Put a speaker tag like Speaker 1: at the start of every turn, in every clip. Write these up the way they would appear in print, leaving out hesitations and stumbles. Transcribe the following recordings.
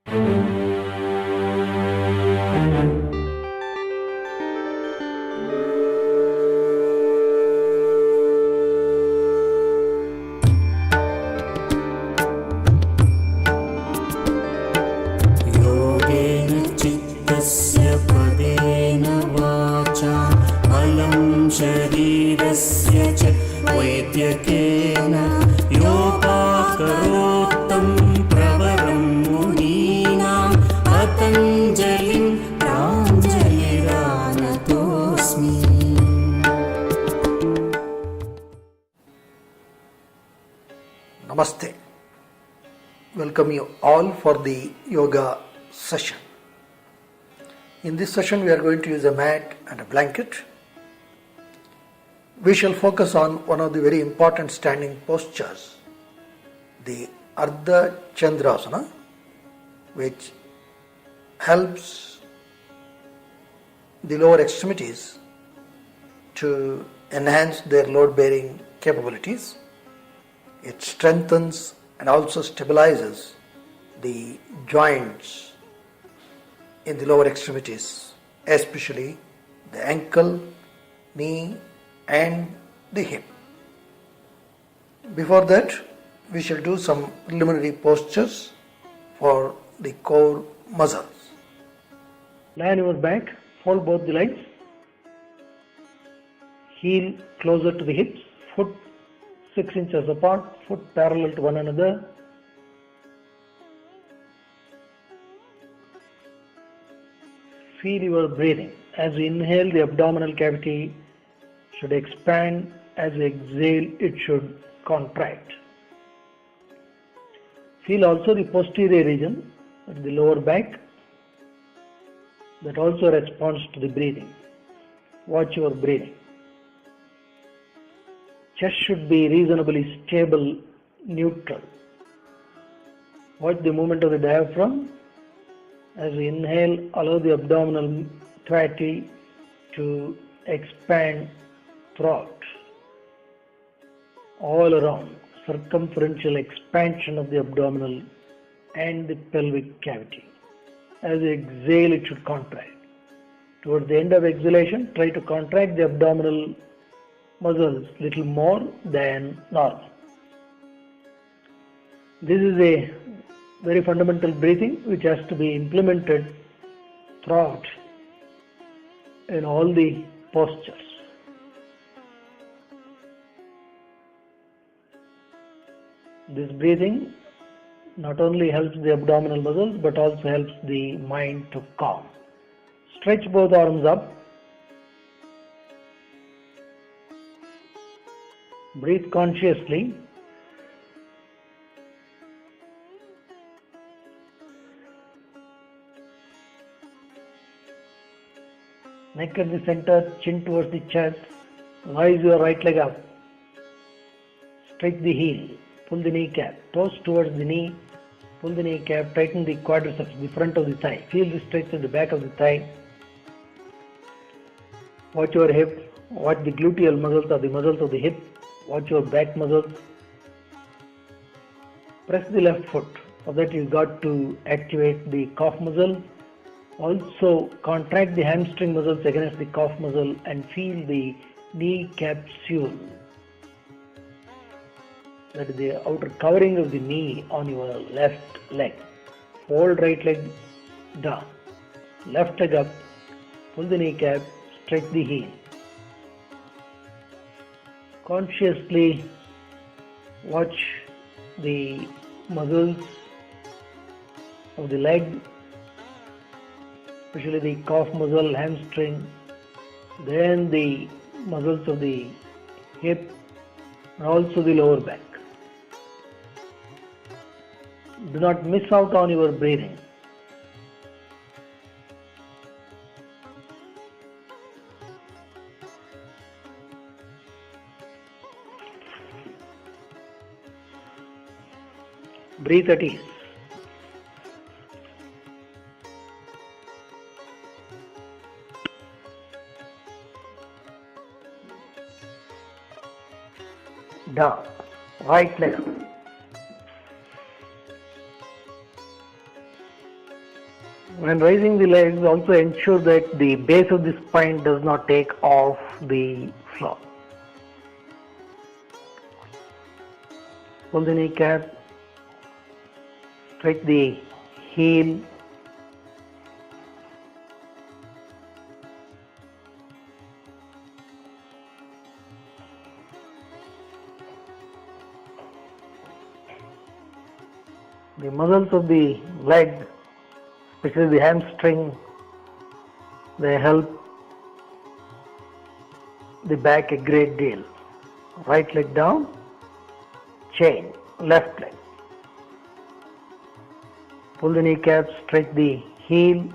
Speaker 1: योगेन चित्तस्य पदेन वाचा मलं शरीरस्य च वैद्यकेन योगाकरोत्तं प्रवरं मुनीनां पतञ्जलिं प्राञ्जलिरानतोऽस्मि.
Speaker 2: Namaste. Welcome you all for the yoga session. In this session we are going to use a mat and a blanket. We shall focus on one of the very important standing postures, the Ardha Chandrasana, which helps the lower extremities to enhance their load bearing capabilities. It strengthens and also stabilizes the joints in the lower extremities, especially the ankle, knee and the hip. Before that, we shall do some preliminary postures for the core muscles. Lie on your back, fold both the legs, heel closer to the hips, foot 6 inches apart, foot parallel to one another. Feel your breathing. As you inhale, the abdominal cavity should expand. As you exhale, it should contract. Feel also the posterior region, the lower back, that also responds to the breathing. Watch your breathing. Chest should be reasonably stable, neutral. Watch the movement of the diaphragm. As we inhale, allow the abdominal cavity to expand throughout, all around, circumferential expansion of the abdominal and the pelvic cavity. As you exhale, it should contract. Towards the end of exhalation, try to contract the abdominal muscles little more than normal. This is a very fundamental breathing which has to be implemented throughout in all the postures. This breathing not only helps the abdominal muscles but also helps the mind to calm. Stretch both arms up. Breathe consciously. Neck at the center, chin towards the chest. Raise your right leg up. Stretch the heel. Pull the kneecap. Toes towards the knee. Pull the kneecap. Tighten the quadriceps, the front of the thigh. Feel the stretch at the back of the thigh. Watch your hip. Watch the gluteal muscles or the muscles of the hip. Watch your back muscles. Press the left foot. For that you got to activate the calf muscle. Also contract the hamstring muscles against the calf muscle and feel the knee capsule. That is the outer covering of the knee on your left leg. Fold right leg down. Left leg up. Pull the kneecap. Stretch the heel. Consciously watch the muscles of the leg, especially the calf muscle, hamstring, then the muscles of the hip and also the lower back. Do not miss out on your breathing. Breathe at ease. Down. Right leg up. When raising the legs, also ensure that the base of the spine does not take off the floor. Pull the kneecap, stretch the heel, the muscles of the leg, especially the hamstring, they help the back a great deal. Right leg down, chain, left leg. Pull the kneecap, stretch the heel.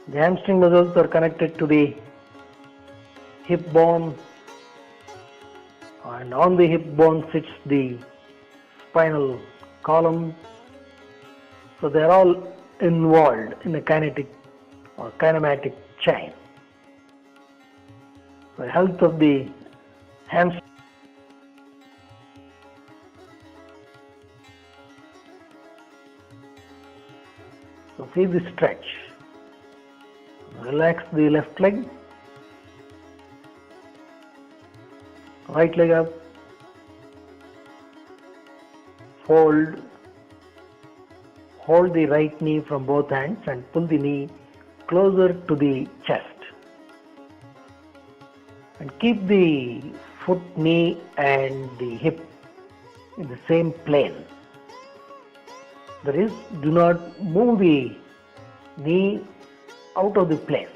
Speaker 2: The hamstring muscles are connected to the hip bone, and on the hip bone sits the spinal column. So they are all involved in a kinetic or kinematic chain. The health of the hamstring. So see the stretch. Relax the left leg. Right leg up. Fold. Hold the right knee from both hands and pull the knee closer to the chest. And keep the foot, knee and the hip in the same plane. That is, do not move the knee out of the plane.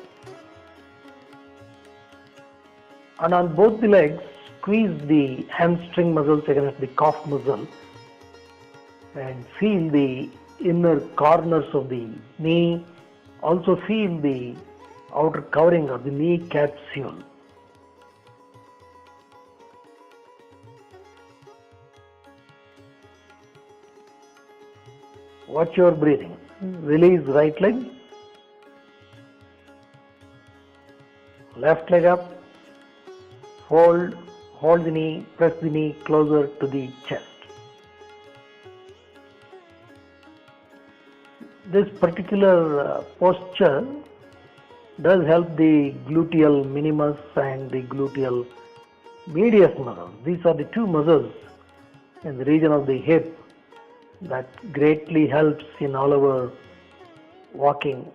Speaker 2: And on both the legs, squeeze the hamstring muscles against the calf muscle and feel the inner corners of the knee. Also feel the outer covering of the knee capsule. Watch your breathing. Release right leg. Left leg up. Fold. Hold the knee. Press the knee closer to the chest. This particular posture does help the gluteal minimus and the gluteal medius muscles. These are the two muscles in the region of the hip that greatly helps in all our walking.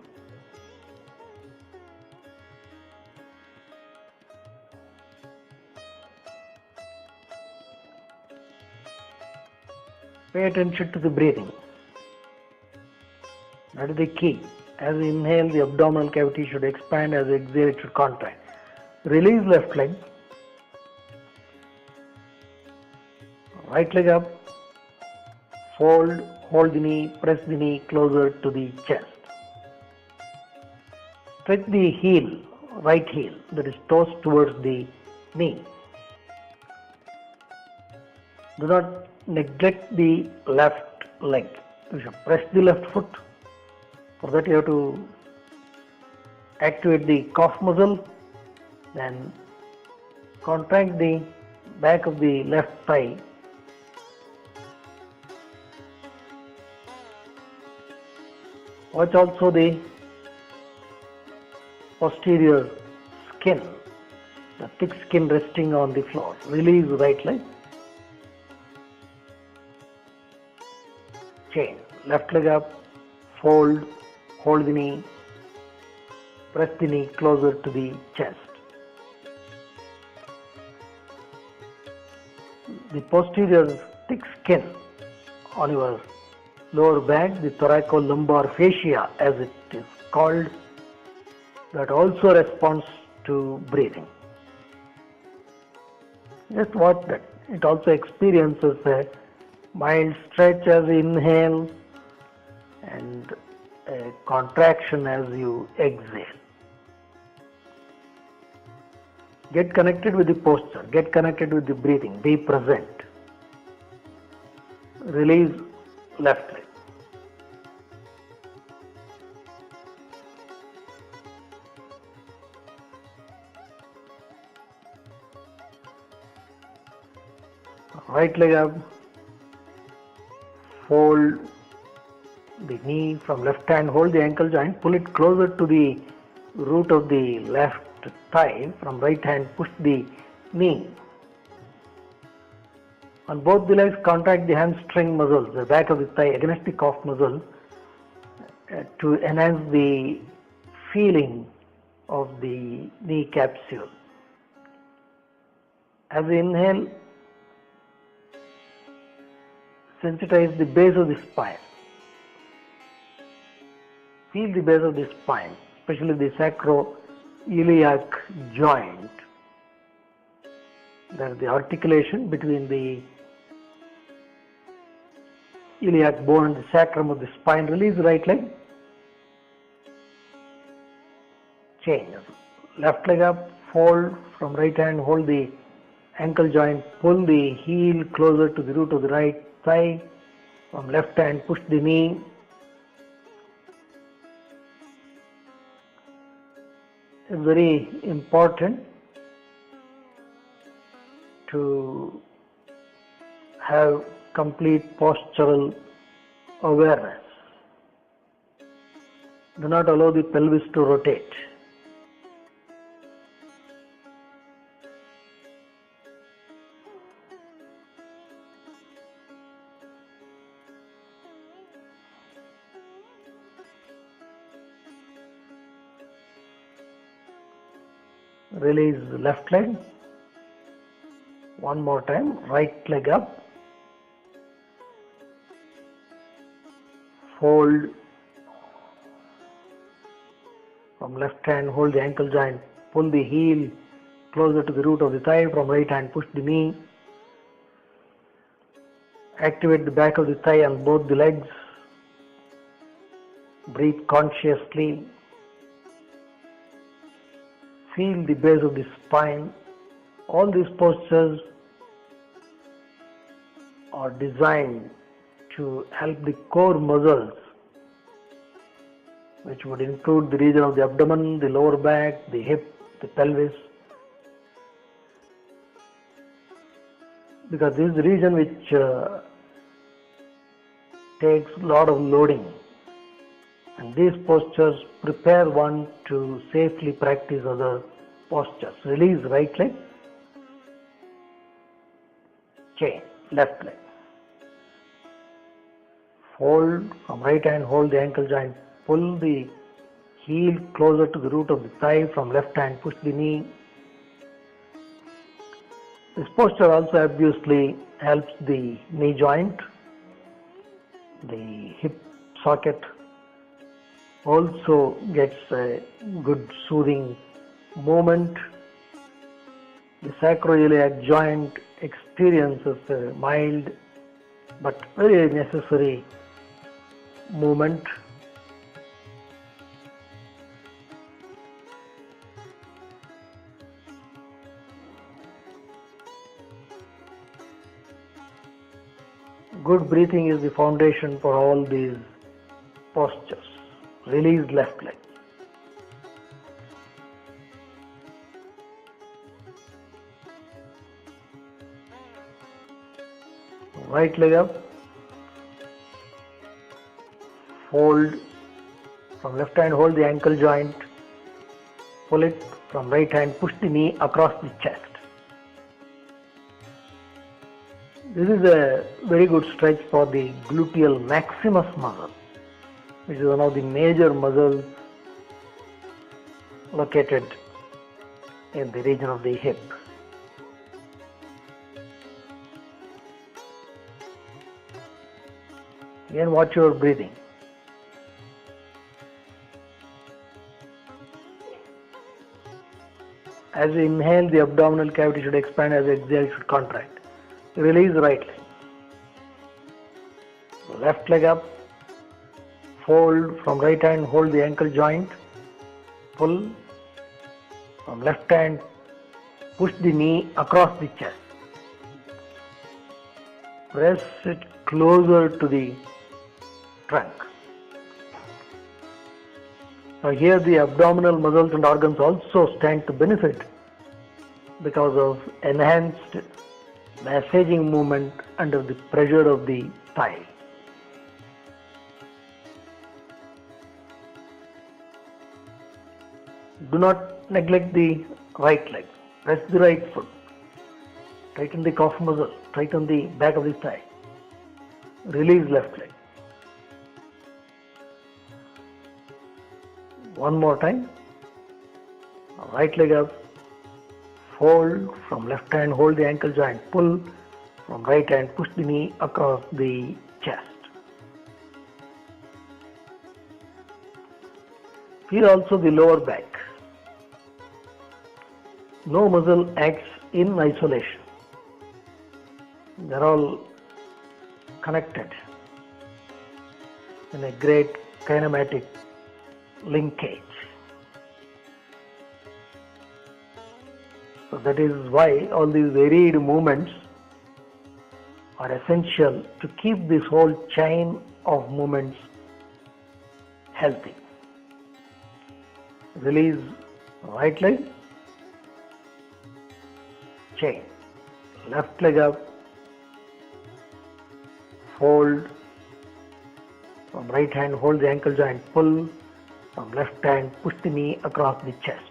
Speaker 2: Pay attention to the breathing. That is the key. As you inhale, the abdominal cavity should expand. As you exhale, it should contract. Release left leg. Right leg up. Fold, hold the knee, press the knee closer to the chest. Stretch the heel, right heel, that is toes towards the knee. Do not neglect the left leg. You should press the left foot. For that you have to activate the calf muscle, then contract the back of the left thigh. Watch also the posterior skin, the thick skin resting on the floor. Release right leg. Chain. Left leg up. Fold. Hold the knee. Press the knee closer to the chest. The posterior thick skin on your lower back, the thoracolumbar fascia as it is called, that also responds to breathing. Just watch that. It also experiences a mild stretch as you inhale and a contraction as you exhale. Get connected with the posture, get connected with the breathing, be present. Release left leg. Right leg up, fold the knee from left hand, hold the ankle joint, pull it closer to the root of the left thigh. From right hand, push the knee. On both the legs, contract the hamstring muscles, the back of the thigh against the calf muscle to enhance the feeling of the knee capsule. As we inhale, sensitize the base of the spine. Feel the base of the spine, especially the sacroiliac joint. That is the articulation between the iliac bone and the sacrum of the spine. Release the right leg. Change. Left leg up, fold from right hand, hold the ankle joint, pull the heel closer to the root of the right thigh. From left hand, push the knee. It's very important to have complete postural awareness. Do not allow the pelvis to rotate. Release left leg. One more time. Right leg up. Fold from left hand, hold the ankle joint, pull the heel closer to the root of the thigh. From right hand, push the knee. Activate the back of the thigh on both the legs. Breathe consciously. Feel the base of the spine. All these postures are designed to help the core muscles, which would include the region of the abdomen, the lower back, the hip, the pelvis. Because this is the region which takes a lot of loading. And these postures prepare one to safely practice other postures. Release right leg. Change. Left leg. Fold from right hand, hold the ankle joint, pull the heel closer to the root of the thigh. From left hand, push the knee. This posture also obviously helps the knee joint, the hip socket also gets a good soothing movement. The sacroiliac joint experiences a mild but very necessary movement. Good breathing is the foundation for all these postures. Release left leg. Right leg up. Fold from left hand, hold the ankle joint. Pull it from right hand, push the knee across the chest. This is a very good stretch for the gluteal maximus muscle, which is one of the major muscles located in the region of the hip. Again, watch your breathing. As you inhale, the abdominal cavity should expand, as you exhale, it should contract. Release right leg. Left leg up. Fold from right hand, hold the ankle joint. Pull from left hand, push the knee across the chest. Press it closer to the trunk. Now here the abdominal muscles and organs also stand to benefit because of enhanced massaging movement under the pressure of the thigh. Do not neglect the right leg. Press the right foot. Tighten the calf muscle. Tighten the back of the thigh. Release left leg. One more time. Right leg up. Fold from left hand, hold the ankle joint. Pull from right hand, push the knee across the chest. Feel also the lower back. No muscle acts in isolation. They're all connected in a great kinematic linkage. So that is why all these varied movements are essential to keep this whole chain of movements healthy. Release right leg, chain, left leg up, fold from right hand, hold the ankle joint, pull from left hand, push the knee across the chest.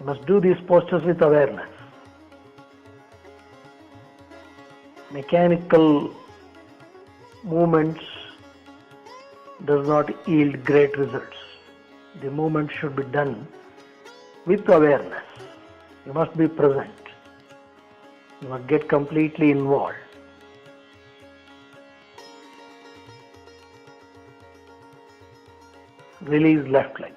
Speaker 2: You must do these postures with awareness. Mechanical movements does not yield great results. The movement should be done with awareness. You must be present. You must get completely involved. Release left leg.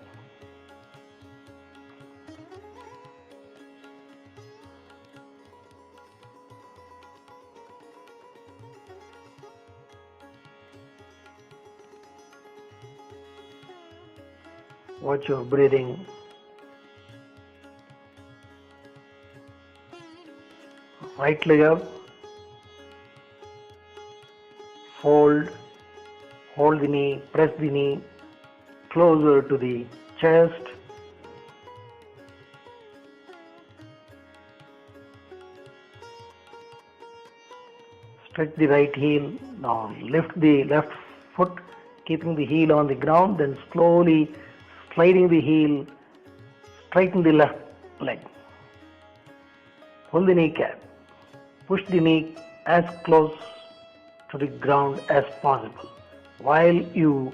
Speaker 2: Watch your breathing. Right leg up, fold, hold the knee, press the knee closer to the chest. Stretch the right heel. Now lift the left foot, keeping the heel on the ground, then slowly sliding the heel, straighten the left leg. Pull the kneecap. Push the knee as close to the ground as possible, while you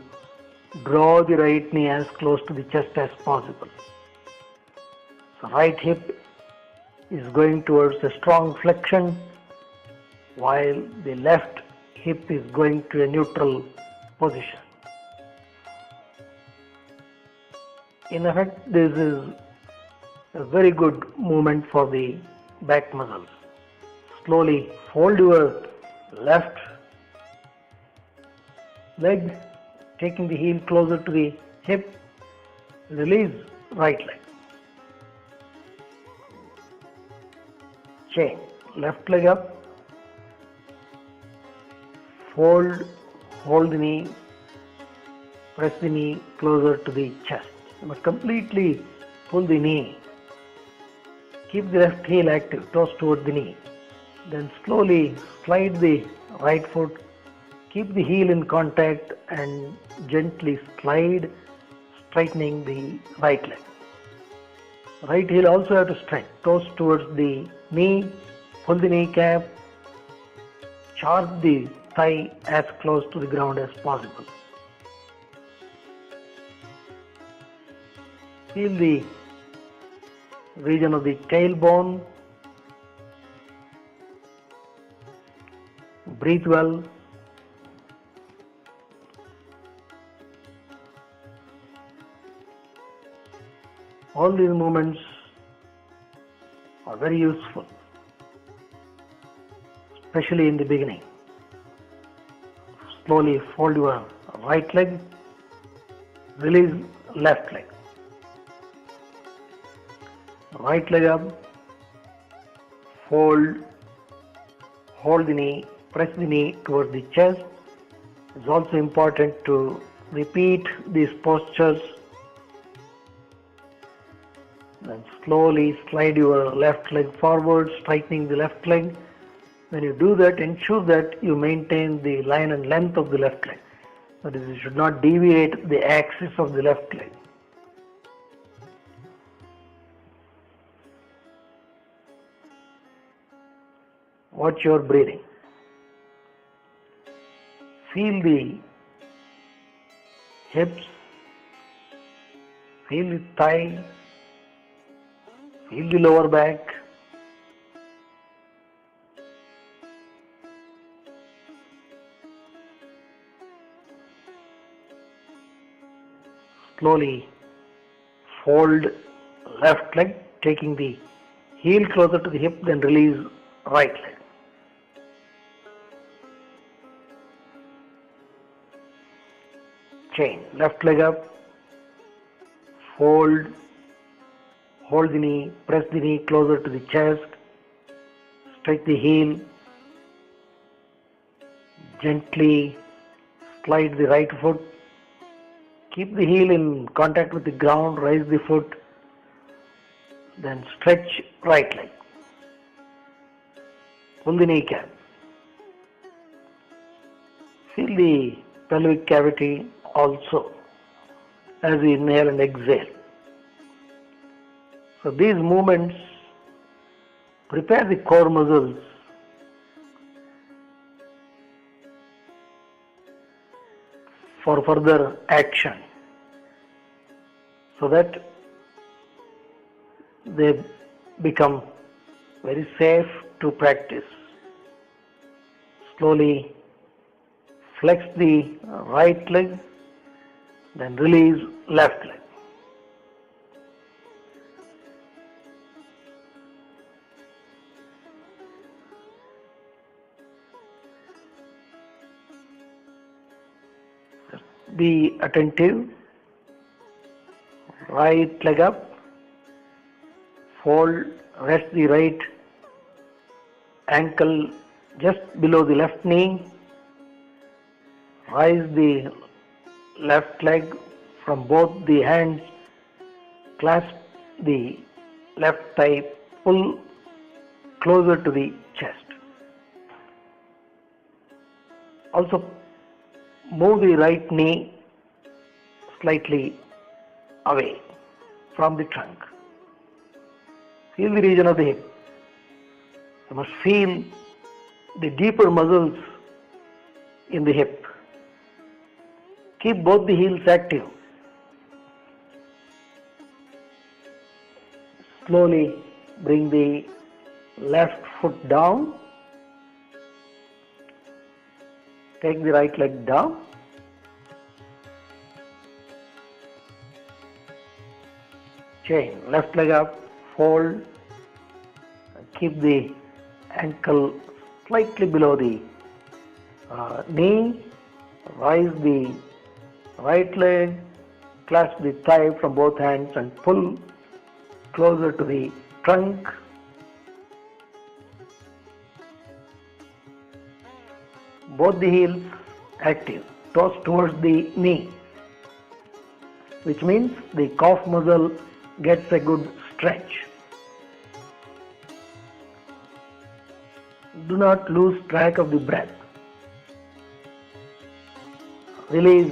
Speaker 2: draw the right knee as close to the chest as possible. So right hip is going towards a strong flexion, while the left hip is going to a neutral position. In effect, this is a very good movement for the back muscles. Slowly fold your left leg, taking the heel closer to the hip. Release right leg. Chain. Left leg up. Fold, hold the knee, press the knee closer to the chest. You must completely pull the knee. Keep the left heel active, toes toward the knee. Then slowly slide the right foot. Keep the heel in contact and gently slide, straightening the right leg. Right heel also have to straighten, toes towards the knee. Pull the kneecap. Charge the thigh as close to the ground as possible. Feel the region of the tailbone. Breathe well. All these movements are very useful, especially in the beginning. Slowly fold your right leg, release left leg. Right leg up, fold, hold the knee, press the knee towards the chest. It's also important to repeat these postures Then slowly slide your left leg forward, straightening the left leg. When you do that, ensure that you maintain the line and length of the left leg. That is, you should not deviate the axis of the left leg. Watch your breathing. Feel the hips, feel the thigh, feel the lower back. Slowly fold left leg, taking the heel closer to the hip, then release right leg. Chain, left leg up, fold, hold the knee, press the knee closer to the chest, strike the heel, gently slide the right foot, keep the heel in contact with the ground, raise the foot, then stretch right leg. Pull the kneecap. Feel the pelvic cavity also as we inhale and exhale. So these movements prepare the core muscles for further action so that they become very safe to practice. Slowly flex the right leg, then release left leg. Be attentive. Right leg up, fold, rest the right ankle just below the left knee, rise the left leg from both the hands, clasp the left thigh, pull closer to the chest. Also move the right knee slightly away from the trunk. Feel the region of the hip. You must feel the deeper muscles in the hip. Keep both the heels active. Slowly bring the left foot down. Take the right leg down. Chain, left leg up, fold, keep the ankle slightly below the knee, rise the right leg, clasp the thigh from both hands and pull closer to the trunk. Both the heels active, toes towards the knee, which means the calf muscle gets a good stretch. Do not lose track of the breath. Release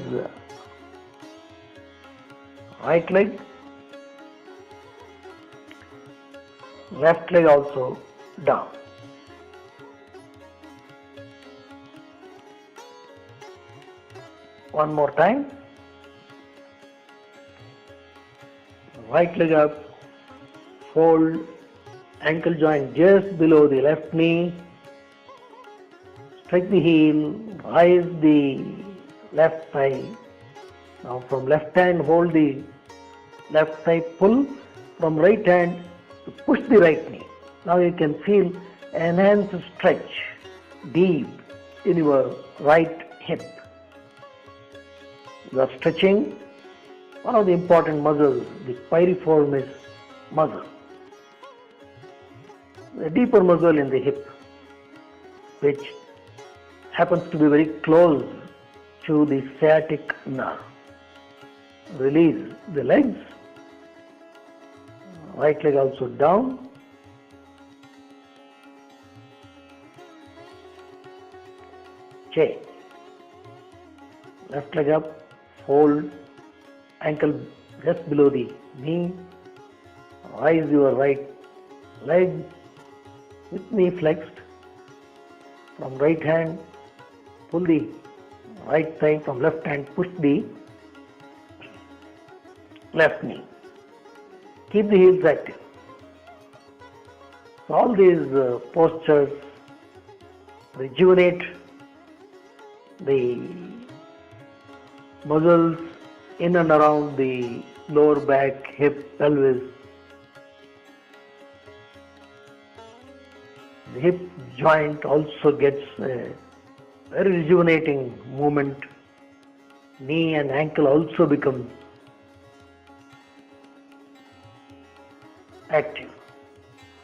Speaker 2: right leg, left leg also down. One more time. Right leg up, fold, ankle joint just below the left knee, strike the heel, rise the left thigh. Now from left hand hold the left thigh, pull from right hand to push the right knee. Now you can feel enhanced stretch deep in your right hip. You are stretching one of the important muscles, the piriformis muscle, the deeper muscle in the hip, which happens to be very close to the sciatic nerve. Release the legs, right leg also down. Change. Left leg up, fold, ankle just below the knee, raise your right leg with knee flexed. From right hand, pull the right thigh, from left hand, push the left knee. Keep the heels active. So all these postures rejuvenate the muscles in and around the lower back, hip, pelvis. The hip joint also gets a very rejuvenating movement. Knee and ankle also become active.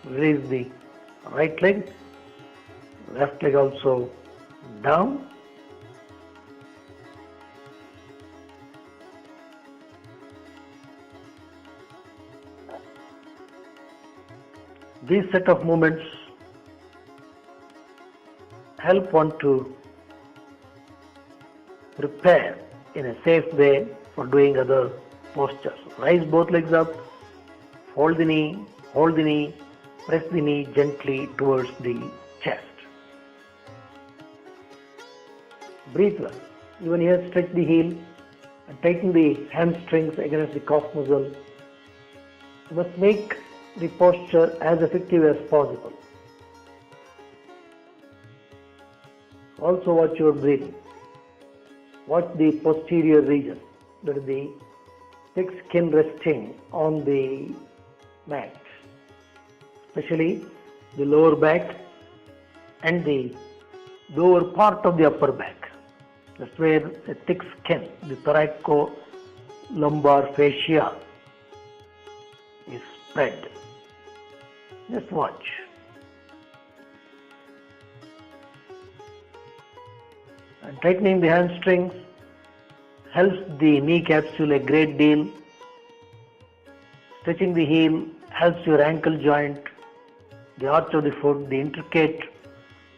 Speaker 2: Release the right leg, left leg also down. These set of movements help one to prepare in a safe way for doing other postures. Rise both legs up, fold the knee, hold the knee, press the knee gently towards the chest. Breathe well. Even here, stretch the heel and tighten the hamstrings against the calf muscle. You must make the posture as effective as possible. Also watch your breathing. Watch the posterior region, that is the thick skin resting on the mat, especially the lower back and the lower part of the upper back. That's where the thick skin, the thoracolumbar fascia, is spread. Just watch. And tightening the hamstrings helps the knee capsule a great deal. Stretching the heel helps your ankle joint, the arch of the foot, the intricate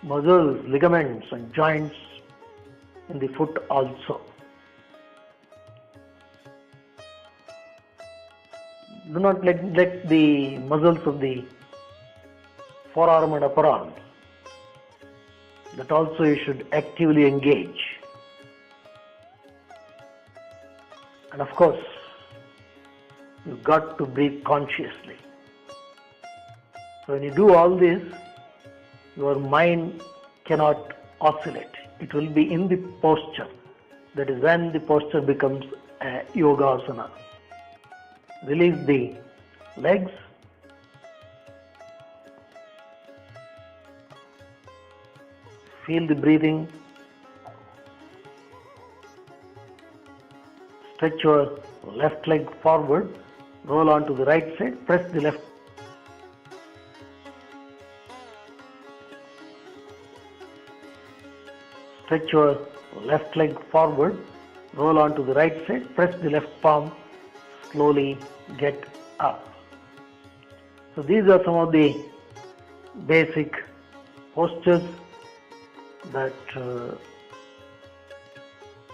Speaker 2: muscles, ligaments and joints in the foot also. Do not neglect the muscles of the forearm and upper arm. That also you should actively engage. And of course, you've got to breathe consciously. So when you do all this, your mind cannot oscillate. It will be in the posture. That is when the posture becomes a yogasana. Release the legs. Feel the breathing. Stretch your left leg forward. Roll on to the right side. Press the left. Stretch your left leg forward. Roll on to the right side. Press the left palm. Slowly get up. So these are some of the basic postures that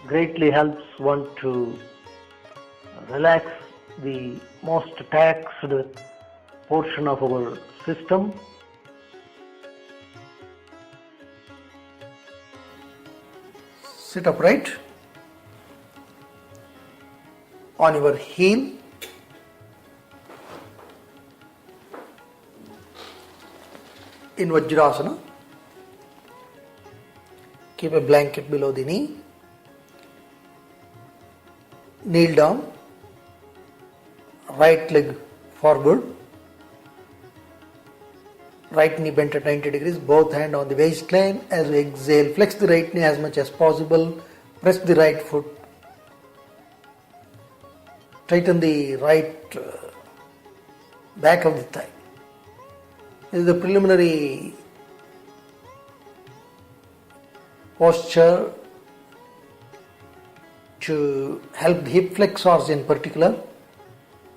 Speaker 2: greatly helps one to relax the most taxed portion of our system. Sit upright on your heel. In Vajrasana, keep a blanket below the knee. Kneel down, right leg forward, right knee bent at 90 degrees, both hands on the waistline. As we exhale, flex the right knee as much as possible, press the right foot, tighten the right back of the thigh. This is the preliminary posture to help the hip flexors in particular.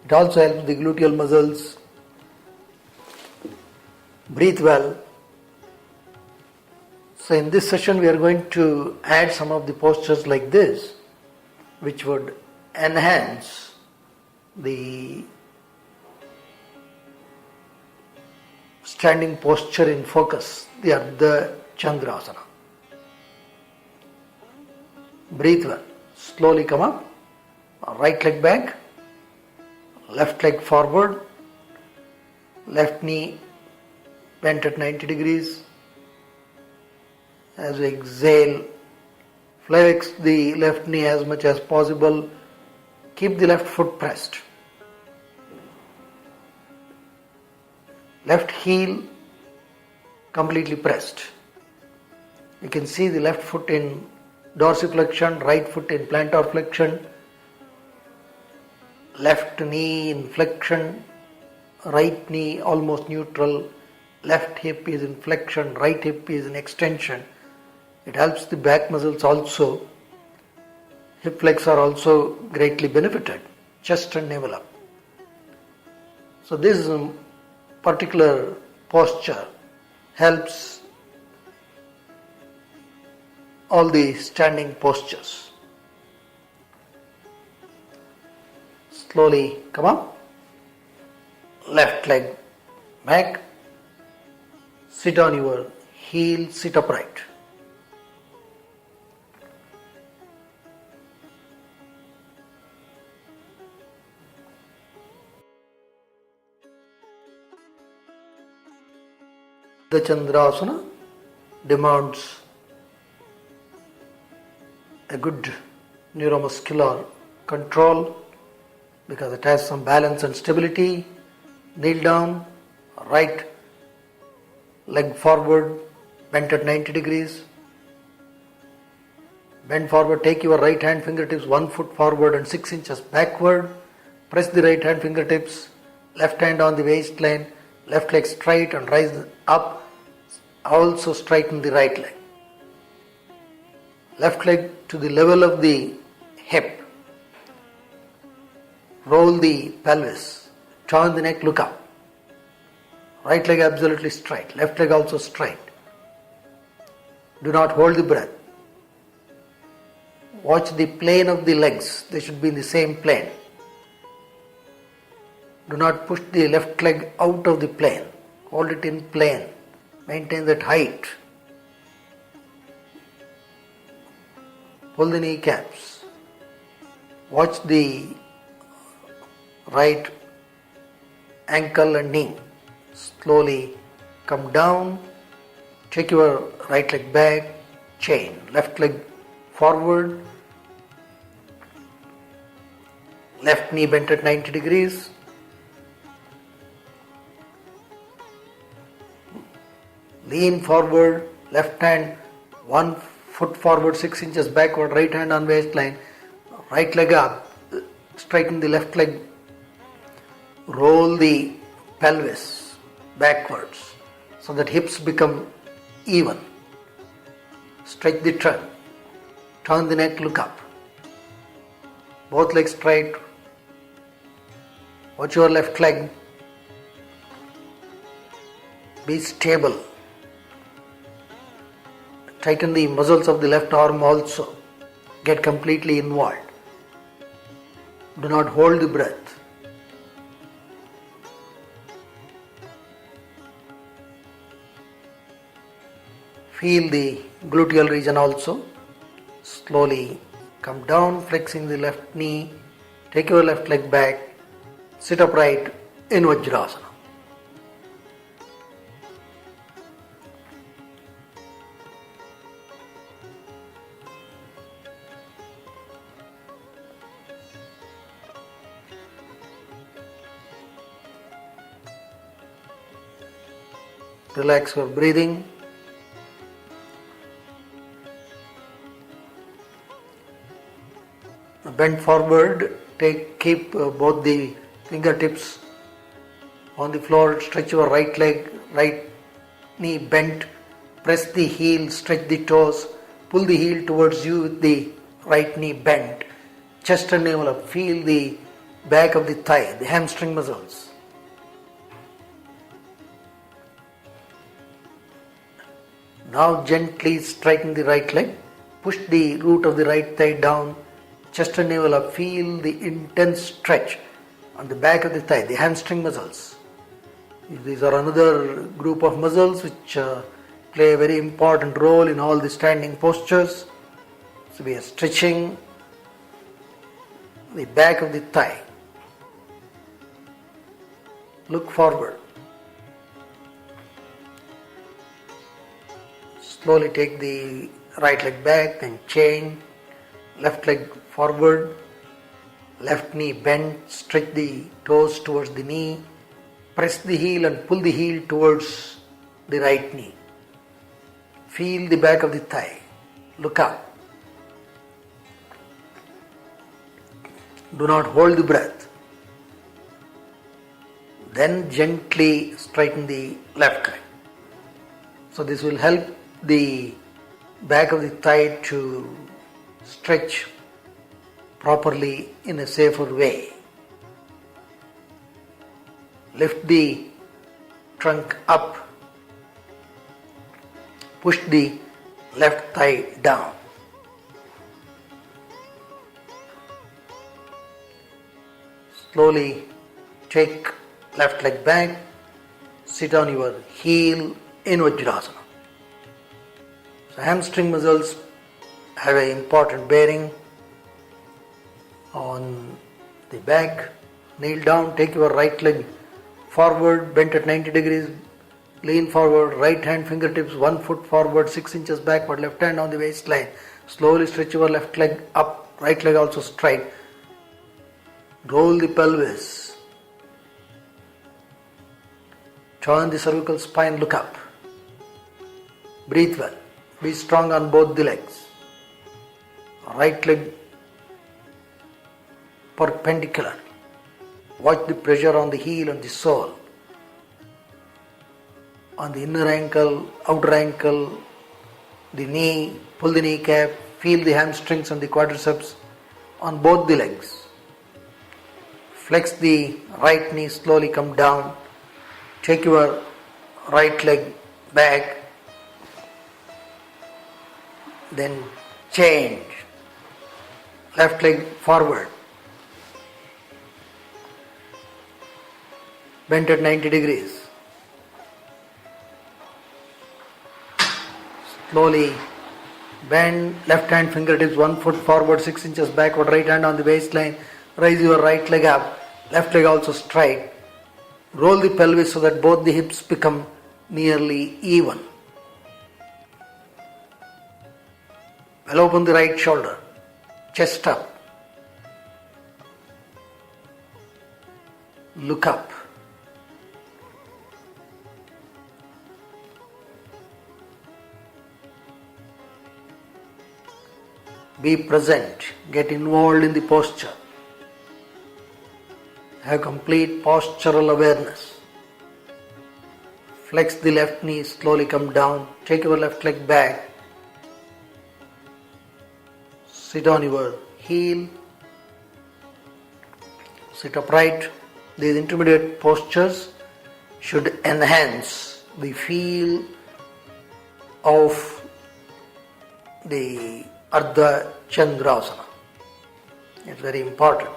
Speaker 2: It also helps the gluteal muscles Breathe well. So in this session we are going to add some of the postures like this, which would enhance the standing posture in focus, the Ardha Chandrasana. Breathe well. Slowly come up. Right leg back. Left leg forward. Left knee bent at 90 degrees. As we exhale, flex the left knee as much as possible. Keep the left foot pressed. Left heel completely pressed. You can see the left foot in dorsiflexion, right foot in plantar flexion, left knee in flexion, right knee almost neutral, left hip is in flexion, right hip is in extension. It helps the back muscles also. Hip flexor also greatly benefited. Chest and navel up. So this particular posture helps all the standing postures. Slowly come up. Left leg back. Sit on your heel, sit upright. The Chandrasana demands a good neuromuscular control because it has some balance and stability. Kneel down, right leg forward, bent at 90 degrees. Bend forward, take your right hand fingertips 1 foot forward and 6 inches backward. Press the right hand fingertips, left hand on the waistline, left leg straight and rise up. Also straighten the right leg. Left leg to the level of the hip. Roll the pelvis. Turn the neck, look up. Right leg absolutely straight. Left leg also straight. Do not hold the breath. Watch the plane of the legs. They should be in the same plane. Do not push the left leg out of the plane. Hold it in plane. Maintain that height. Pull the kneecaps. Watch the right ankle and knee. Slowly come down. Take your right leg back. Chain. Left leg forward. Left knee bent at 90 degrees. Lean forward, left hand 1 foot forward, 6 inches backward, right hand on waistline, right leg up, straighten the left leg, roll the pelvis backwards so that hips become even. Stretch the trunk, turn the neck, look up. Both legs straight. Watch your left leg. Be stable. Tighten the muscles of the left arm also. Get completely involved. Do not hold the breath. Feel the gluteal region also. Slowly come down, flexing the left knee. Take your left leg back. Sit upright in Vajrasana. Relax your breathing. Bend forward, keep both the fingertips on the floor, stretch your right leg, right knee bent, press the heel, stretch the toes, pull the heel towards you with the right knee bent, chest and navel up, feel the back of the thigh, the hamstring muscles. Now gently straighten the right leg. Push the root of the right thigh down, chest and navel up. Feel the intense stretch on the back of the thigh, the hamstring muscles. These are another group of muscles which play a very important role in all the standing postures. So we are stretching the back of the thigh. Look forward. Slowly take the right leg back, then chain, left leg forward, left knee bent, stretch the toes towards the knee, press the heel and pull the heel towards the right knee. Feel the back of the thigh. Look up. Do not hold the breath. Then gently straighten the left leg. So this will help the back of the thigh to stretch properly in a safer way. Lift the trunk up. Push the left thigh down. Slowly take left leg back. Sit on your heel in Vajrasana. So hamstring muscles have an important bearing on the back. Kneel down, take your right leg forward, bent at 90 degrees, lean forward, right hand fingertips 1 foot forward, 6 inches backward, left hand on the waistline. Slowly stretch your left leg up, right leg also straight. Roll the pelvis. Turn the cervical spine, look up. Breathe well. Be strong on both the legs. Right leg perpendicular. Watch the pressure on the heel and the sole. On the inner ankle, outer ankle, the knee, pull the kneecap, feel the hamstrings and the quadriceps on both the legs. Flex the right knee, slowly come down. Take your right leg back. Then change. Left leg forward. Bent at 90 degrees. Slowly bend, left hand fingertips 1 foot forward, 6 inches backward, right hand on the waistline. Raise your right leg up, left leg also straight. Roll the pelvis so that both the hips become nearly even. Well, open the right shoulder, chest up. Look up. Be present, get involved in the posture. Have complete postural awareness. Flex the left knee, slowly come down. Take your left leg back. Sit on your heel. Sit upright. These intermediate postures should enhance the feel of the Ardha Chandrasana. It's very important.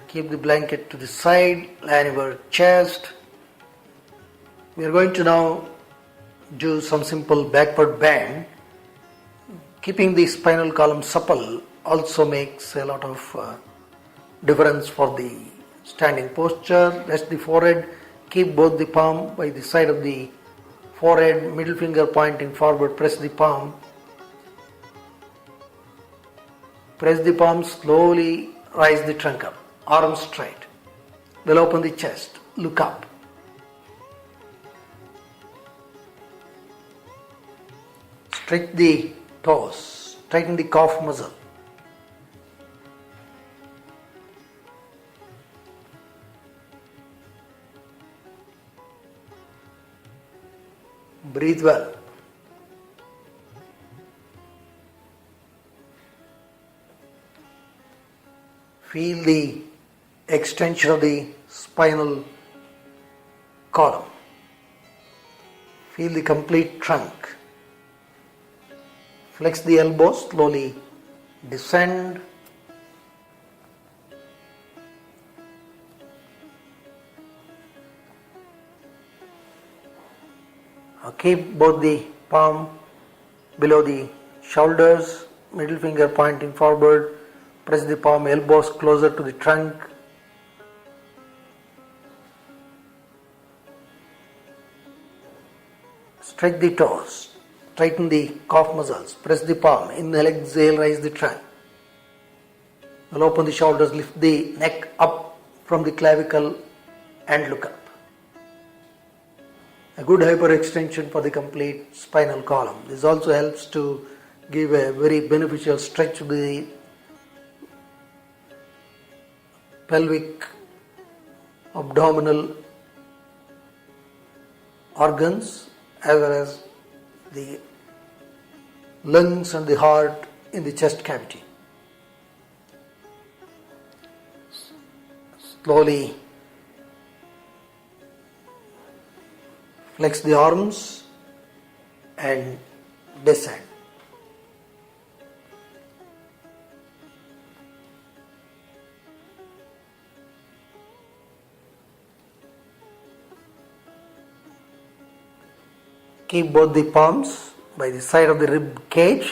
Speaker 2: Keep the blanket to the side, lie on your chest. We are going to now do some simple backward bend. Keeping the spinal column supple also makes a lot of difference for the standing posture. Rest the forehead. Keep both the palm by the side of the forehead, middle finger pointing forward. Press the palm. Press the palm, slowly rise the trunk up. Arms straight. Well, open the chest. Look up. Stretch the toes. Tighten the calf muscle. Breathe well. Feel the extension of the spinal column. Feel the complete trunk. Flex the elbows, slowly descend. Keep both the palm below the shoulders, middle finger pointing forward. Press the palm, elbows closer to the trunk. Stretch the toes, tighten the calf muscles, press the palm, inhale, exhale, raise the trunk. We'll open the shoulders, lift the neck up from the clavicle and look up. A good hyperextension for the complete spinal column. This also helps to give a very beneficial stretch to the pelvic, abdominal organs as well as the lungs and the heart in the chest cavity. Slowly flex the arms and descend. Keep both the palms by the side of the rib cage.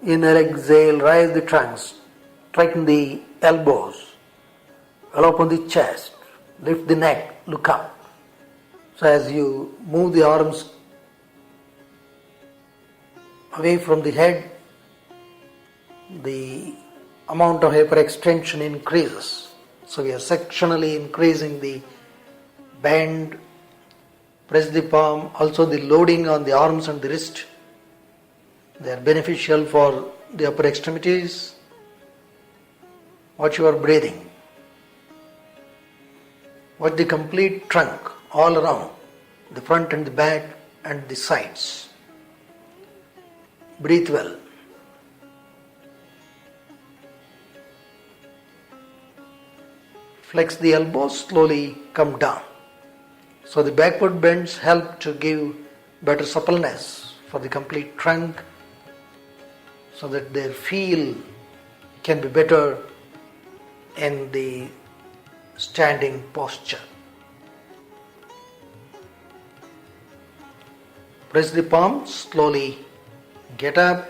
Speaker 2: Inhale, exhale, raise the trunks, tighten the elbows, well open the chest, lift the neck, look up. So as you move the arms away from the head, the amount of hyperextension increases. So we are sectionally increasing the bend, press the palm, also the loading on the arms and the wrist. They are beneficial for the upper extremities. Watch your breathing. Watch the complete trunk all around, the front and the back and the sides. Breathe well. Flex the elbows, slowly come down. So the backward bends help to give better suppleness for the complete trunk so that their feel can be better in the standing posture. Press the palms, slowly get up.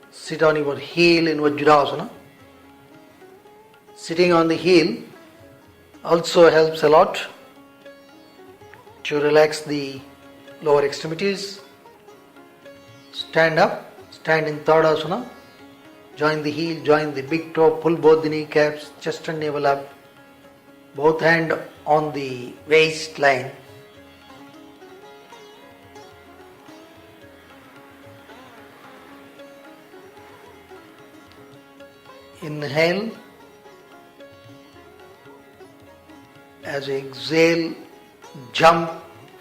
Speaker 2: Sit on your heel in Vajrasana. Sitting on the heel also helps a lot to relax the lower extremities. Stand up, stand in Tadasana. Join the heel, join the big toe, pull both the kneecaps, chest and navel up. Both hands on the waistline. Inhale. As you exhale, jump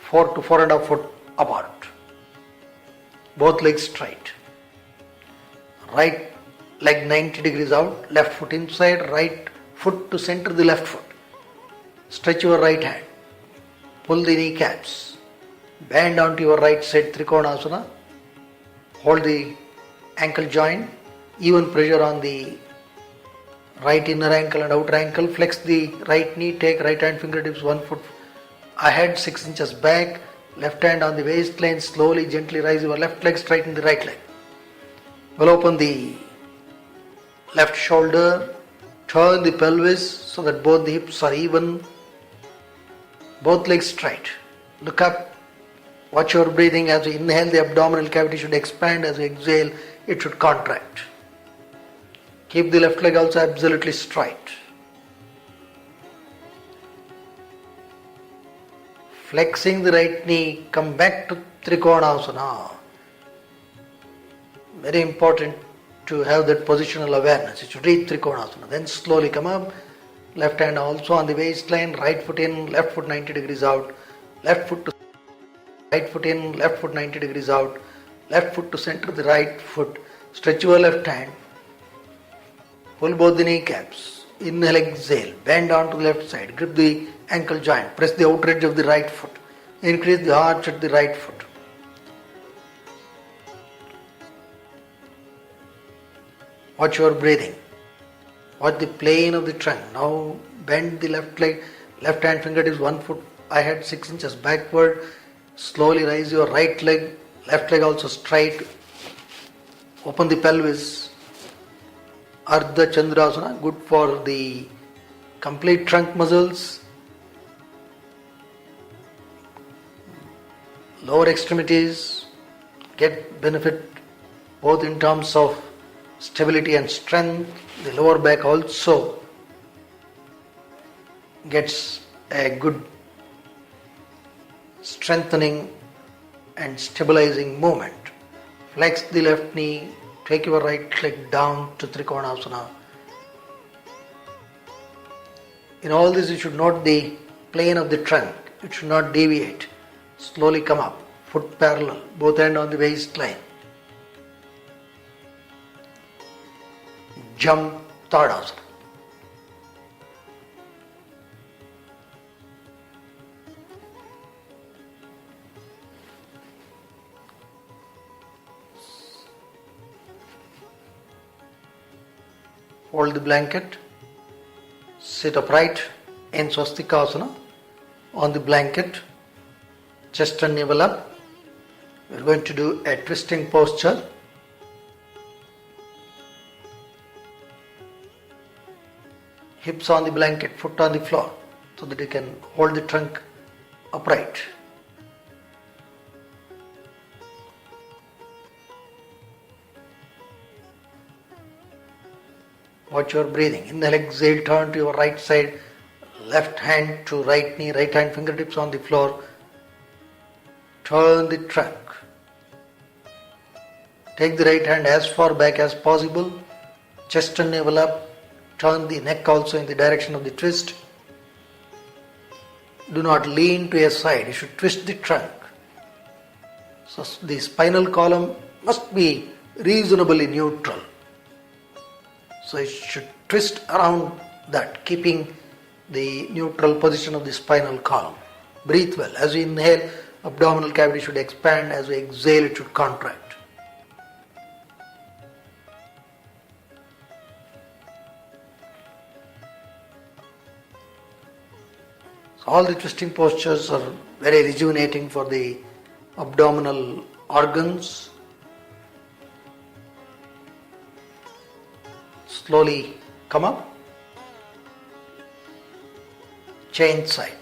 Speaker 2: 4 to 4.5 foot apart. Both legs straight. Right leg 90 degrees out, left foot inside, right foot to center the left foot. Stretch your right hand. Pull the kneecaps. Bend onto your right side Trikonasana. Hold the ankle joint. Even pressure on the right inner ankle and outer ankle. Flex the right knee. Take right hand fingertips 1 foot ahead, 6 inches back. Left hand on the waistline. Slowly, gently rise your left leg, straighten the right leg. Well open the left shoulder. Turn the pelvis so that both the hips are even. Both legs straight. Look up. Watch your breathing. As you inhale, the abdominal cavity should expand. As you exhale, it should contract. Keep the left leg also absolutely straight. Flexing the right knee, come back to Trikonasana. Very important to have that positional awareness. You should reach Trikonasana. Then slowly come up,
Speaker 3: left hand also on the waistline, right foot in, left foot 90 degrees out, left foot to right foot in, left foot 90 degrees out, left foot to center the right foot, stretch your left hand, pull both the kneecaps, inhale, exhale, bend onto the left side, grip the ankle joint, press the outer edge of the right foot, increase the arch at the right foot. Watch your breathing. Watch the plane of the trunk. Now bend the left leg, left hand fingertips 1 foot ahead, 6 inches backward. Slowly raise your right leg, left leg also straight. Open the pelvis. Ardha Chandrasana, good for the complete trunk muscles. Lower extremities get benefit both in terms of stability and strength. The lower back also gets a good strengthening and stabilizing movement. Flex the left knee, take your right leg down to Trikonasana. In all this, you should note the plane of the trunk. It should not deviate. Slowly come up, foot parallel, both hand on the waistline. Jump Tadasana. Fold the blanket, sit upright in Swastikasana on the blanket, chest and navel up. We are going to do a twisting posture. Hips on the blanket, foot on the floor, so that you can hold the trunk upright. Watch your breathing. Inhale, exhale, turn to your right side, left hand to right knee, right hand fingertips on the floor. Turn the trunk. Take the right hand as far back as possible, chest and navel up. Turn the neck also in the direction of the twist. Do not lean to a side. You should twist the trunk. So the spinal column must be reasonably neutral. So it should twist around that, keeping the neutral position of the spinal column. Breathe well. As we inhale, abdominal cavity should expand. As we exhale, it should contract. All the twisting postures are very rejuvenating for the abdominal organs. Slowly come up. Change side.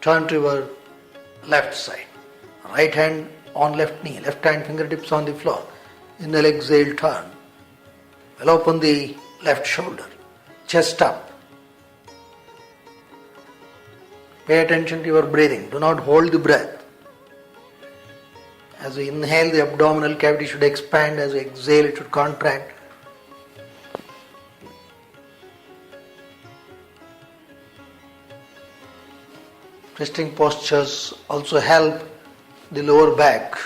Speaker 3: Turn to your left side. Right hand on left knee, left hand fingertips on the floor. Inhale, exhale, turn. Well, open the left shoulder. Chest up. Pay attention to your breathing. Do not hold the breath. As we inhale, the abdominal cavity should expand. As we exhale, it should contract. Twisting postures also help the lower back.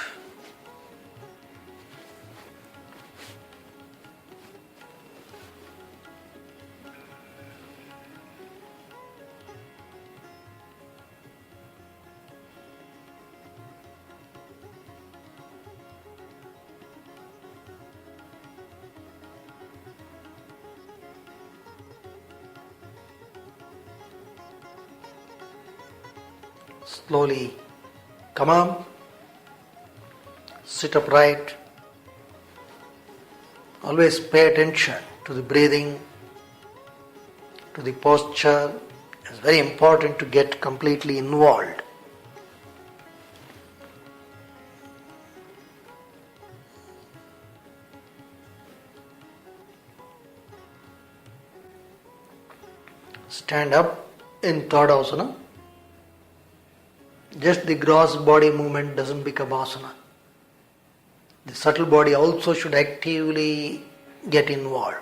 Speaker 3: Slowly come up, sit upright. Always pay attention to the breathing, to the posture. It's very important to get completely involved. Stand up in Tadasana. Just the gross body movement doesn't become asana. The subtle body also should actively get involved.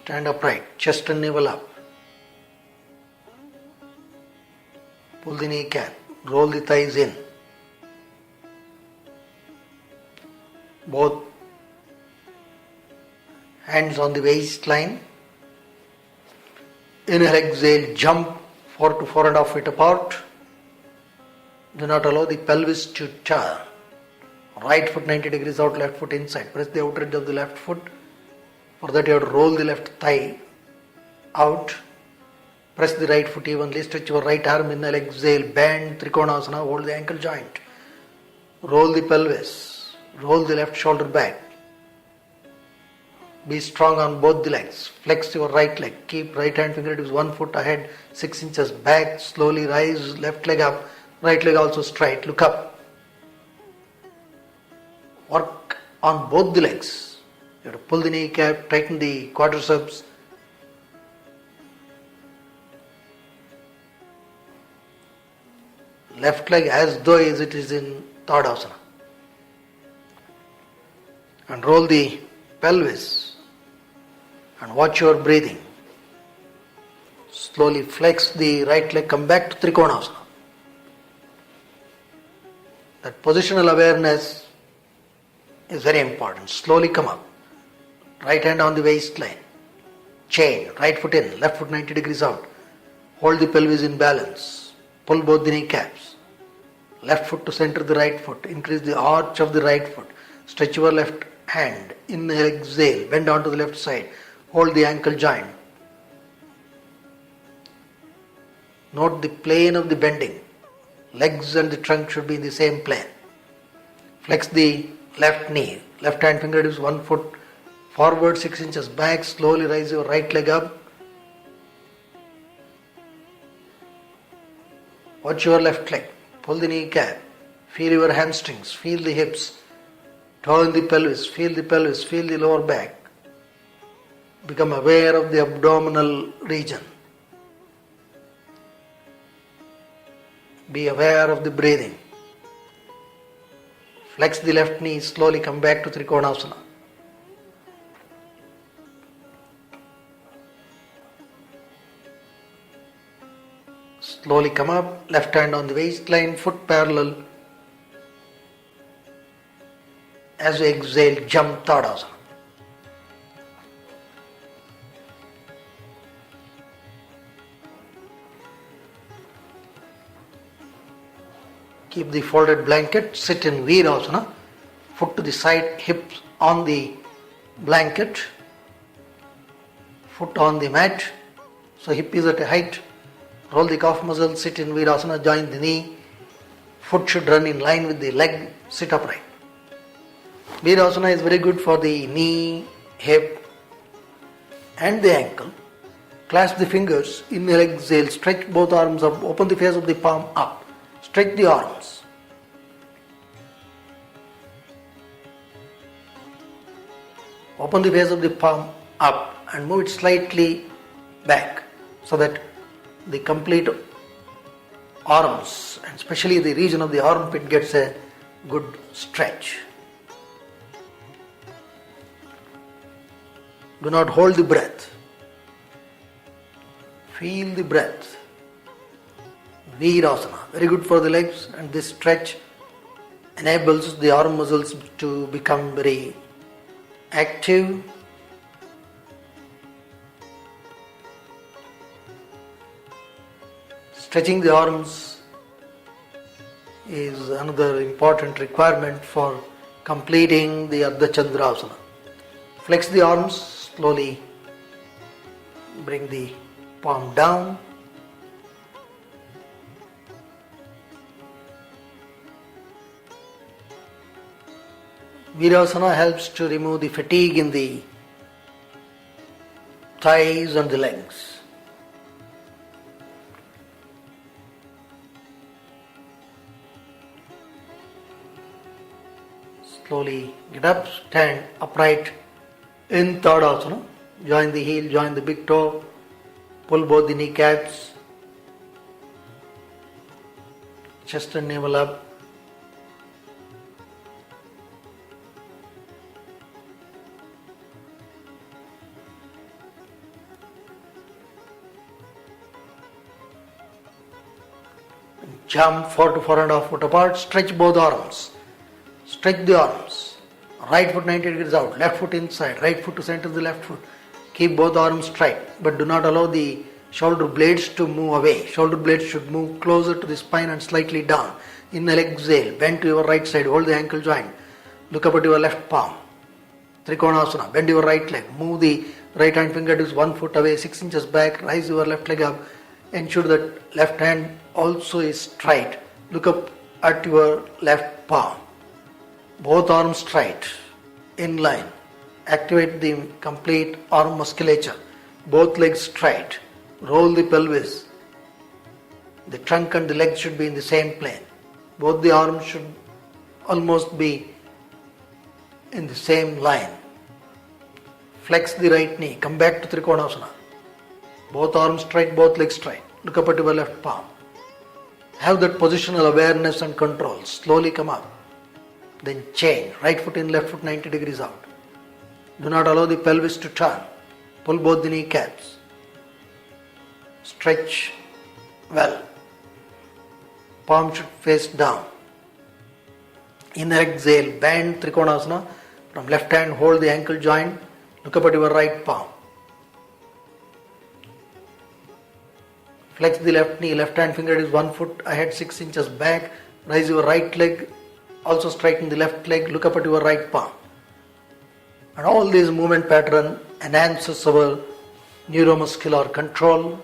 Speaker 3: Stand upright, chest and navel up. Pull the kneecap, roll the thighs in. Both hands on the waistline. Inhale, exhale, jump 4 to 4.5 feet apart. Do not allow the pelvis to turn. Right foot 90 degrees out, left foot inside. Press the outer edge of the left foot. For that you have to roll the left thigh out. Press the right foot evenly. Stretch your right arm. Inhale, exhale, bend Trikonasana. Hold the ankle joint. Roll the pelvis. Roll the left shoulder back. Be strong on both the legs. Flex your right leg. Keep right hand fingertips 1 foot ahead, 6 inches back. Slowly rise. Left leg up. Right leg also straight. Look up. Work on both the legs. You have to pull the kneecap, tighten the quadriceps. Left leg as though it is in Tadasana. And roll the pelvis and watch your breathing. Slowly flex the right leg, come back to Trikonasana. That positional awareness is very important. Slowly come up. Right hand on the waistline. Chain. Right foot in. Left foot 90 degrees out. Hold the pelvis in balance. Pull both the kneecaps. Left foot to center the right foot. Increase the arch of the right foot. Stretch your left hand. Inhale, exhale. Bend onto the left side. Hold the ankle joint. Note the plane of the bending. Legs and the trunk should be in the same plane. Flex the left knee. Left hand fingertips 1 foot forward, 6 inches back. Slowly rise your right leg up. Watch your left leg. Pull the kneecap. Feel your hamstrings. Feel the hips. Turn the pelvis. Feel the pelvis. Feel the lower back. Become aware of the abdominal region. Be aware of the breathing. Flex the left knee. Slowly come back to Trikonasana. Slowly come up. Left hand on the waistline. Foot parallel. As you exhale, jump Tadasana. Keep the folded blanket, sit in Virasana, foot to the side, hips on the blanket, foot on the mat, so hip is at a height. Roll the calf muscle, sit in Virasana, join the knee, foot should run in line with the leg, sit upright. Virasana is very good for the knee, hip and the ankle. Clasp the fingers, inhale, exhale, stretch both arms up, open the face of the palm up. Stretch the arms. Open the face of the palm up and move it slightly back so that the complete arms and especially the region of the armpit gets a good stretch. Do not hold the breath. Feel the breath. Virasana, very good for the legs, and this stretch enables the arm muscles to become very active. Stretching the arms is another important requirement for completing the Ardha Chandrasana. Flex the arms, slowly bring the palm down. Virasana helps to remove the fatigue in the thighs and the legs. Slowly get up, stand upright in Tadasana. Join the heel, join the big toe, pull both the kneecaps, chest and navel up. jump 4 to 4.5 foot apart, stretch both arms. Stretch the arms. Right foot 90 degrees out, left foot inside, right foot to center of the left foot. Keep both arms straight, but do not allow the shoulder blades to move away. Shoulder blades should move closer to the spine and slightly down. Inhale, exhale, bend to your right side, hold the ankle joint. Look up at your left palm. Trikonasana, bend your right leg. Move the right hand fingertips 1 foot away, 6 inches back. Rise your left leg up. Ensure that left hand also is straight. Look up at your left palm. Both arms straight, in line. Activate the complete arm musculature. Both legs straight. Roll the pelvis. The trunk and the legs should be in the same plane. Both the arms should almost be in the same line. Flex the right knee. Come back to Trikonasana. Both arms straight, both legs straight. Look up at your left palm. Have that positional awareness and control. Slowly come up. Then change. Right foot in, left foot 90 degrees out. Do not allow the pelvis to turn. Pull both the kneecaps. Stretch well. Palm should face down. Inhale, exhale, bend Trikonasana. From left hand, hold the ankle joint. Look up at your right palm. Flex the left knee, left hand finger is 1 foot ahead, 6 inches back. Raise your right leg, also straighten the left leg, look up at your right palm. And all these movement pattern enhances our neuromuscular control.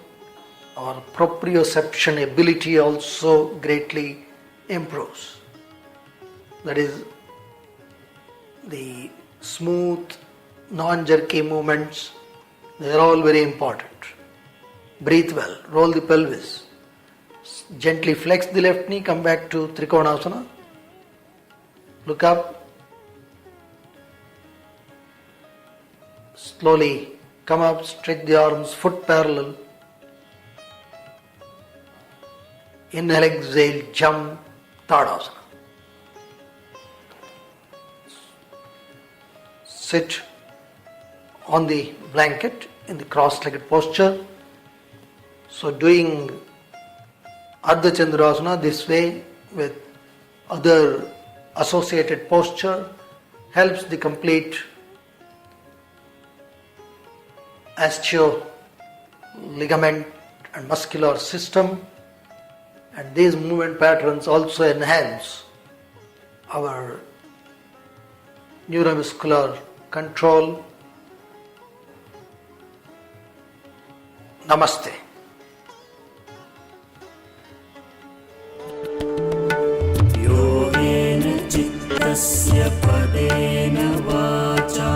Speaker 3: Our proprioception ability also greatly improves. That is, the smooth, non-jerky movements, they are all very important. Breathe well, roll the pelvis. Gently flex the left knee, come back to Trikonasana. Look up. Slowly come up, stretch the arms, foot parallel. Inhale, exhale, jump, Tadasana. Sit on the blanket in the cross-legged posture. So doing Ardha Chandrasana this way with other associated posture helps the complete osteo, ligament and muscular system, and these movement patterns also enhance our neuromuscular control. Namaste.
Speaker 1: योगेन चित्तस्य पदेन वाचा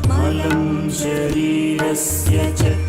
Speaker 1: मलं शरीरस्य च